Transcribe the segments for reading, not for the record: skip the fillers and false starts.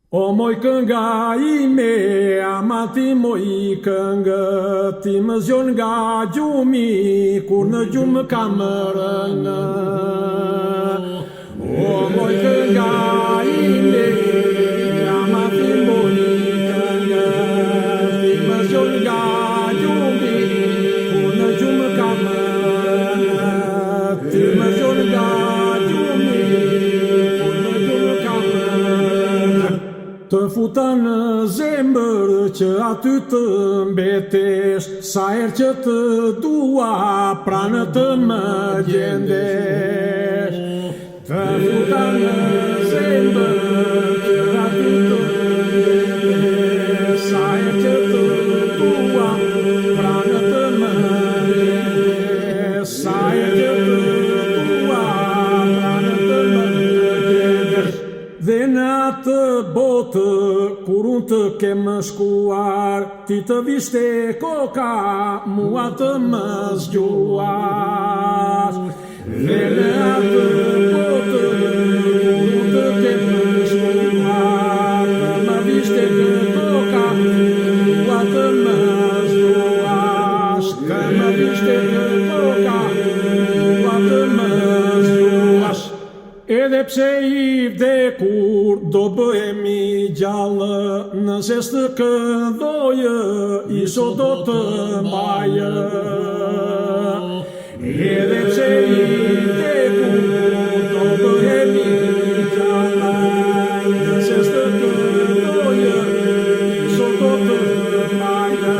O moj kënga ime, ama ti moj këngë, ti më zjon nga gjumi, kur në gjumë kam rënë. O moj kënga ime, ama ti moj këngë, ti më zjon nga gjumi, kur në gjumë kam rënë. Ti më zjon nga gjumi, kur në gjumë kam rënë. Të futa në zemër që aty të mbetesh, sa herë që të dua pranë të më gjendesh. Të futa në zemër që aty të mbetesh, sa herë që të dua pranë të më gjendesh. Sa herë që të dua pranë të më gjendesh. Dhe në atë botë, kur unë të kem shkuar, ti të vishte koka, mua të më zgjuar. Dhe në atë botë, kur unë të kem shkuar, të më vishte koka, mua të më zgjuar. Të më vishte koka, mua të më zgjuar. Edhe pse i vdekur do bëhemi gjallë, nëse s'të këndojë, i sot do të mbajë. Edhe pse i vdekur do bëhemi gjallë, nëse s'të këndojë, i sot do të mbajë.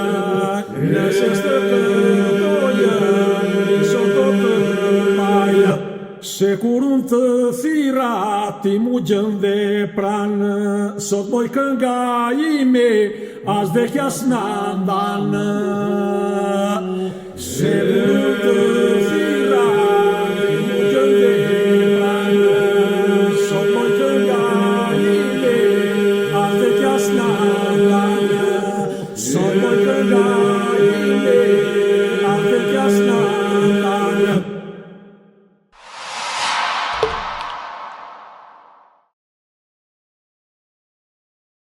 Nëse s'të këndojë, i sot do të mbajë. Se kur unë të thira, ti mu gjën dhe pranë, sot moj kënga ime, as dhe kjas në ndanë. Se kur unë të